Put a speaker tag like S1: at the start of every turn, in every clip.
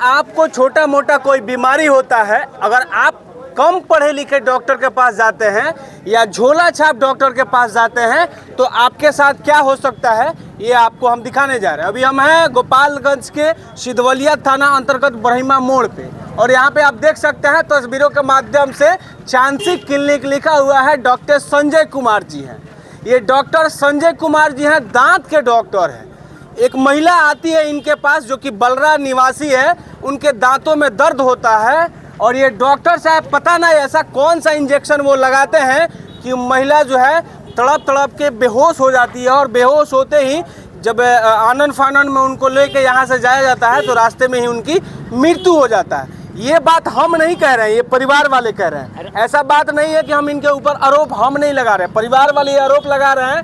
S1: आपको छोटा मोटा कोई बीमारी होता है, अगर आप कम पढ़े लिखे डॉक्टर के पास जाते हैं या झोला छाप डॉक्टर के पास जाते हैं तो आपके साथ क्या हो सकता है, ये आपको हम दिखाने जा रहे हैं। अभी हम हैं गोपालगंज के सिधवलिया थाना अंतर्गत ब्रह्मा मोड़ पे, और यहाँ पे आप देख सकते हैं तस्वीरों के माध्यम से चांसी क्लिनिक लिखा हुआ है। डॉक्टर संजय कुमार जी हैं, ये डॉक्टर संजय कुमार जी हैं, दांत के डॉक्टर हैं। एक महिला आती है इनके पास जो कि बलरा निवासी है, उनके दांतों में दर्द होता है और ये डॉक्टर साहब पता नहीं ऐसा कौन सा इंजेक्शन वो लगाते हैं कि महिला जो है तड़प तड़प के बेहोश हो जाती है, और बेहोश होते ही जब आनन फानन में उनको लेके यहाँ से जाया जाता है तो रास्ते में ही उनकी मृत्यु हो जाता है। ये बात हम नहीं कह रहे हैं, ये परिवार वाले कह रहे हैं। ऐसा बात नहीं है कि हम इनके ऊपर आरोप हम नहीं लगा रहे हैं, परिवार वाले ये आरोप लगा रहे हैं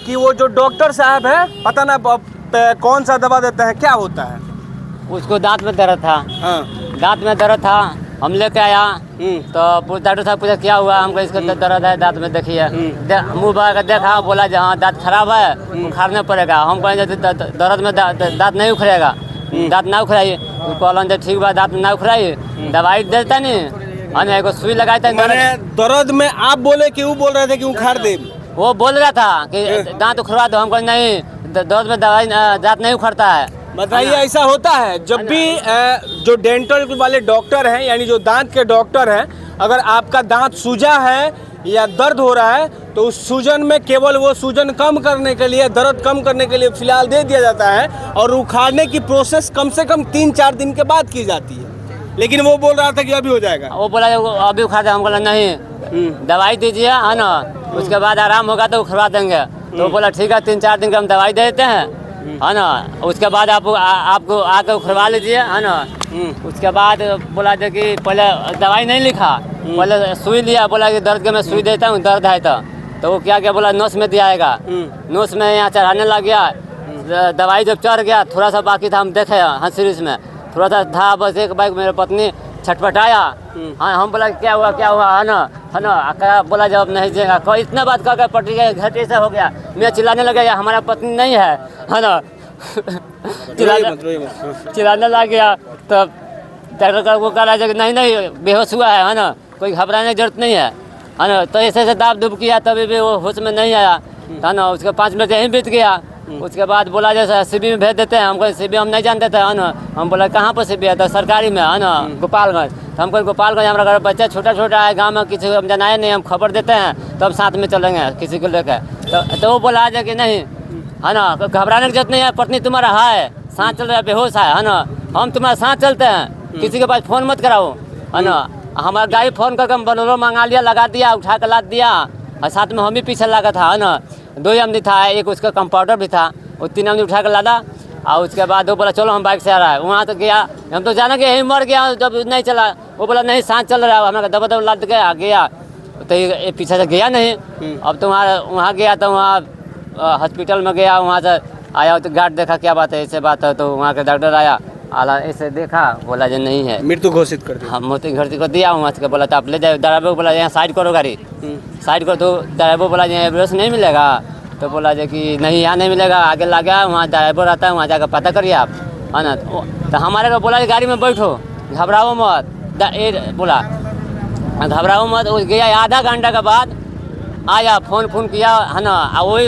S1: कि वो जो डॉक्टर साहब है पता ना कौन सा दवा देते हैं, क्या होता है।
S2: उसको दांत में दर्द था।
S1: हाँ।
S2: दांत में दर्द था, हम लेके आया तो डॉक्टर साहब पूछा क्या हुआ, हमको इसको दर्द है दांत में, देखिए मुँह बना कर देखा, बोला जो हाँ दांत खराब है, उखाड़ना पड़ेगा। हम कहें दर्द में दांत नहीं उखड़ेगा, दांत ना उखड़ाइए। कहलन जो ठीक बा दांत ना उखड़ाइए, दवाई देता नहीं, एगो सुई लगाई था।
S1: दर्द में आप बोले कि वो बोल रहे थे कि उखाड़ दे,
S2: वो बोल रहा था कि दांत उखड़वा दो, हमको नहीं दर्द में दवाई दांत नहीं उखड़ता है।
S1: बताइए ऐसा होता है जब भी जो डेंटल वाले डॉक्टर हैं, यानी जो दांत के डॉक्टर हैं, अगर आपका दांत सूजा है या दर्द हो रहा है तो उस सूजन में केवल वो सूजन कम करने के लिए, दर्द कम करने के लिए फिलहाल दे दिया जाता है, और उखाड़ने की प्रोसेस कम से कम 3-4 दिन के बाद की जाती है। लेकिन वो बोल रहा था कि अभी हो जाएगा।
S2: वो बोला अभी उखाड़ दे, हम बोला नहीं दवाई दीजिए है ना, उसके बाद आराम होगा तो उखड़वा देंगे। तो बोला ठीक है 3-4 दिन का हम दवाई दे देते हैं है ना, उसके बाद आपको आके उखड़वा लीजिए है ना। उसके बाद बोला जो कि पहले दवाई नहीं लिखा, पहले सुई लिया, बोला कि दर्द के मैं सुई देता हूँ, दर्द है तो वो क्या बोला नोस में दिया आएगा, नोस में यहाँ चढ़ाने लग गया। दवाई जब चढ़ गया थोड़ा सा बाकी था, हम देखे हंसरीस में थोड़ा सा था बस, एक बार मेरे पत्नी छटपटाया। हाँ हम बोला क्या हुआ है ना, बोला जब नहीं देगा, कोई इतना बात कह पटरी के घर ऐसा हो गया। मैं चिल्लाने लगा हमारा पत्नी नहीं है ना चिल्लाने लग गया। तब डॉक्टर को कहा कि नहीं बेहोश हुआ है ना, कोई घबराने की जरूरत नहीं है ना। तो ऐसे दाब दुब किया तभी भी वो होश में नहीं आया है ना। उसके 5 मिनट यहीं बीत गया। उसके बाद बोला जैसे सीबी में भेज देते हैं, हमको सीबी हम नहीं जानते थे है ना। हम बोला कहाँ पर सीबी है, तो सरकारी में है ना गोपालगंज। तो हमको गोपालगंज हमारा घर बच्चा छोटा है, गाँव में किसी को हम जनाए नहीं, हम खबर देते हैं तब साथ में चलेंगे किसी को लेकर। तो वो बोला जाए कि नहीं है ना, घबराने की जरूरत नहीं है, पत्नी तुम्हारा है, सांस चल रहा है, बेहोश है ना, हम तुम्हारे साथ चलते हैं, किसी के पास फ़ोन मत कराओ है ना। हमारा गाड़ी फ़ोन करके हम बोलेरो मंगा लिया, लगा दिया, उठा कर लाद दिया, और साथ में हम भी पीछे लगा था है ना। 2 आदमी था, एक उसका कंपाउंडर भी था, वो 3 आदमी उठा कर लादा। और उसके बाद वो बोला चलो हम बाइक से आ रहा है, वहाँ तक गया। हम तो जाना कि यहीं मर गया जब नहीं चला। वो बोला नहीं सांस चल रहा है, हमारा दबा लाद गया तो ये पीछे से गया नहीं। अब तो वहाँ गया तो वहाँ हॉस्पिटल में गया, वहाँ से आया तो गार्ड देखा क्या बात है, ऐसे बात है। तो वहाँ के डॉक्टर आया, आला ऐसे देखा, बोला जो नहीं है,
S1: मृत्यु घोषित कर दिया।
S2: हाँ मृत्यु घोषित कर दिया। वहाँ से बोला तो आप ले जाओ, ड्राइवर को बोला यहाँ साइड करो गाड़ी, साइड करो। तो ड्राइवर बोला यहाँ एम्बुलेंस नहीं मिलेगा, तो बोला जो कि नहीं यहाँ नहीं मिलेगा, आगे ला गया, वहाँ ड्राइवर आता है, वहाँ जाकर पता करिए आप है ना। तो हमारे को बोला गाड़ी में बैठो, घबराओ मत, बोला घबराओ मत। वो गया, आधा घंटा के बाद आया, फ़ोन किया है ना, वही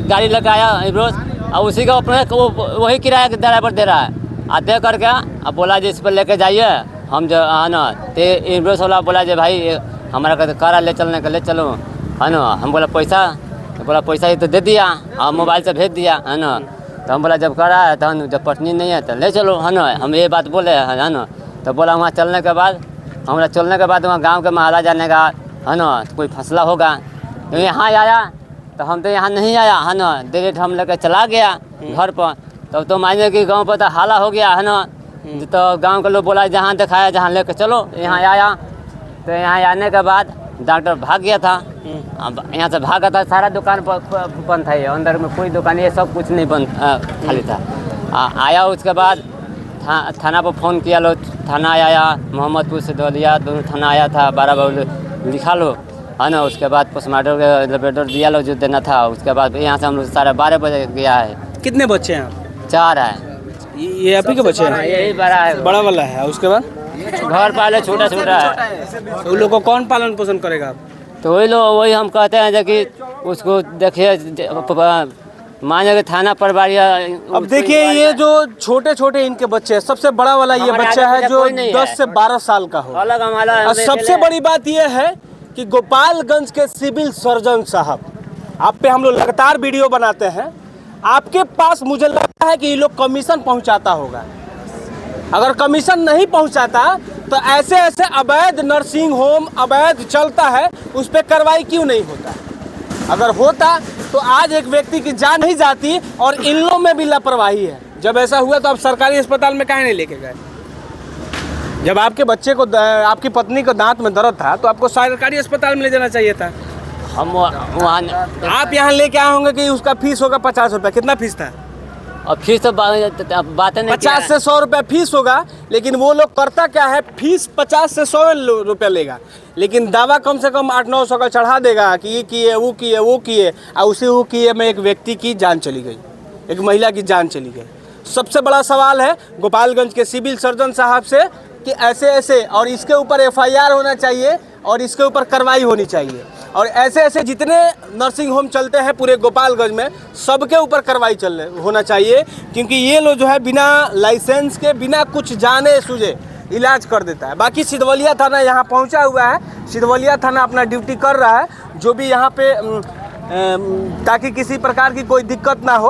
S2: गाड़ी लेकर आया एम्बुलेंस, और उसी का अपने वही किराया ड्राइवर दे रहा है। दे करके अब बोला जी इस पर लेके जाइए हम जो है ना। तो एम्बुलेंस वाला बोला जी भाई हमारा करा ले चलने का, ले चलो है ना। हम बोला पैसा, तो बोला पैसा ही तो दे दिया और मोबाइल से भेज दिया है ना। तो हम बोला जब करा है तो जब पत्नी नहीं है तो ले चलो है ना, हम ये बात बोले है ना। तो बोला वहाँ चलने के बाद, हमारा चलने के बाद वहाँ गाँव के महला जाने का है ना, तो कोई फैसला होगा। तो यहाँ आया तो हम तो यहाँ नहीं आया है ना, डायरेक्ट हम लेकर चला गया घर पर। तब तो मायने कि गांव पर तो हाला हो गया है ना। तो गांव के लोग बोला जहाँ दिखाया जहाँ लेकर चलो, यहाँ आया। तो यहाँ आने के बाद डॉक्टर भाग गया था। अब यहाँ से भागा था, सारा दुकान बंद था, ये अंदर में कोई दुकान ये सब कुछ नहीं बंद खाली था। आया उसके बाद थाना पर फ़ोन किया, लो थाना आया, मोहम्मदपुर से सिधवलिया दोनों थाना आया था, 12 बजे लिखा लो है ना। उसके बाद पोस्टमार्टम के लेबोरेटरी दिया लो जो देना था। उसके बाद यहाँ से हम लोग 12:30 बजे गया है।
S1: कितने बच्चे हैं आप?
S2: 4 है।
S1: ये आप ही के बच्चे हैं?
S2: यही बड़ा है,
S1: बड़ा वाला है, उसके बाद
S2: घर पाले छोटा छोटा है।
S1: उन लोग को कौन पालन पोषण करेगा आप?
S2: तो वही हम कहते हैं जो कि उसको देखिए मान लीजिए थाना प्रभारी।
S1: अब देखिए ये जो छोटे छोटे इनके बच्चे हैं, सबसे बड़ा वाला ये
S2: हमारे
S1: बच्चा
S2: आगे
S1: है जो
S2: कोई नहीं
S1: 10
S2: है।
S1: से 12 साल का हो।
S2: अलग हमारा
S1: और सबसे बड़ी बात यह है कि गोपालगंज के सिविल सर्जन साहब, आप पे हम लोग लगातार वीडियो बनाते हैं, आपके पास मुझे लगता है कि ये लोग कमीशन पहुंचाता होगा। अगर कमीशन नहीं पहुंचाता तो ऐसे ऐसे अवैध नर्सिंग होम अवैध चलता है, उस पर कार्रवाई क्यों नहीं होता? अगर होता तो आज एक व्यक्ति की जान नहीं जाती और इन लोगों में भी लापरवाही है। जब ऐसा हुआ तो आप सरकारी अस्पताल में काहे नहीं लेके गए? जब आपके बच्चे को आपकी पत्नी को दांत में दर्द था तो आपको सरकारी अस्पताल में ले जाना चाहिए था।
S2: हम वहाँ
S1: आप यहाँ लेके आए होंगे कि उसका फीस होगा 50 रुपये। कितना फीस था?
S2: और फीस तो बातें नहीं
S1: 50 से 100 रुपये फीस होगा, लेकिन वो लोग करता क्या है, फीस 50 से 100 रुपये लेगा, लेकिन दावा कम से कम 800-900 का चढ़ा देगा कि ये किए वो किए वो किए, और उसी वो किए में एक व्यक्ति की जान चली गई, एक महिला की जान चली गई। सबसे बड़ा सवाल है गोपालगंज के सिविल सर्जन साहब से कि ऐसे ऐसे, और इसके ऊपर FIR होना चाहिए और इसके ऊपर कार्रवाई होनी चाहिए, और ऐसे ऐसे जितने नर्सिंग होम चलते हैं पूरे गोपालगंज में सबके ऊपर कार्रवाई होना चाहिए, क्योंकि ये लोग जो है बिना लाइसेंस के बिना कुछ जाने सूझे इलाज कर देता है। बाकी सिधवलिया थाना यहाँ पहुँचा हुआ है, सिधवलिया थाना अपना ड्यूटी कर रहा है, जो भी यहाँ पे ताकि किसी प्रकार की कोई दिक्कत ना हो।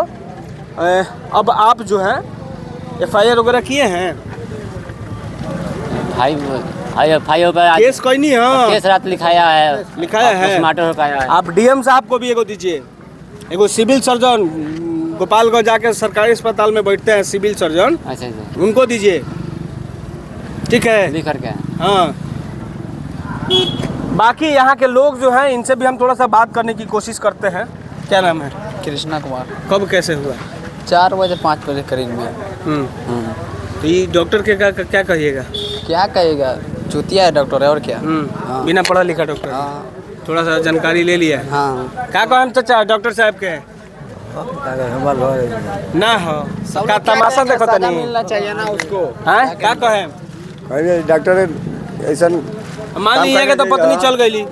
S1: अब आप जो है FIR वगैरह किए हैं?
S2: भाई पर
S1: केस कोई नहीं है,
S2: केस रात लिखाया है,
S1: लिखाया है।
S2: पोस्टमार्टम कराया है।
S1: आप DM साहब को भी एगो दीजिए, एगो सिविल सर्जन गोपालगंज जाके सरकारी अस्पताल में बैठते हैं सिविल सर्जन,
S2: अच्छा अच्छा
S1: उनको दीजिए, ठीक है?
S2: लिख करके।
S1: हाँ। बाकी यहाँ के लोग जो हैं इनसे भी हम थोड़ा सा बात करने की कोशिश करते हैं। क्या नाम है?
S3: कृष्णा कुमार।
S1: कब कैसे हुआ?
S3: 4 बजे 5 बजे करीब में।
S1: तो ये डॉक्टर के क्या कहिएगा?
S3: क्या कहेगा, चूतिया है डॉक्टर है और क्या। हाँ।
S1: बिना पढ़ा लिखा डॉक्टर।
S3: हाँ
S1: थोड़ा सा जानकारी ले लिया है।
S3: हाँ।
S1: क्या कहन चाचा डॉक्टर साहब के ना हो का तमाशा देखो तनी
S3: मिलना चाहिए ना उसको।
S1: हैं? क्या कहे?
S4: अरे डॉक्टर ऐसा
S1: मान लीजिएगा तो पत्नी चल गई।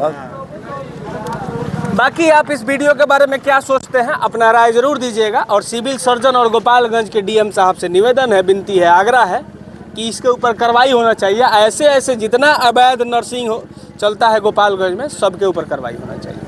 S1: बाकी आप इस वीडियो के बारे में क्या सोचते हैं, अपना राय जरूर दीजिएगा। और सिविल सर्जन और गोपालगंज के DM साहब से निवेदन है, विनती है, आग्रह है कि इसके ऊपर कार्रवाई होना चाहिए। ऐसे ऐसे जितना अवैध नर्सिंग चलता है गोपालगंज में सबके ऊपर कार्रवाई होना चाहिए।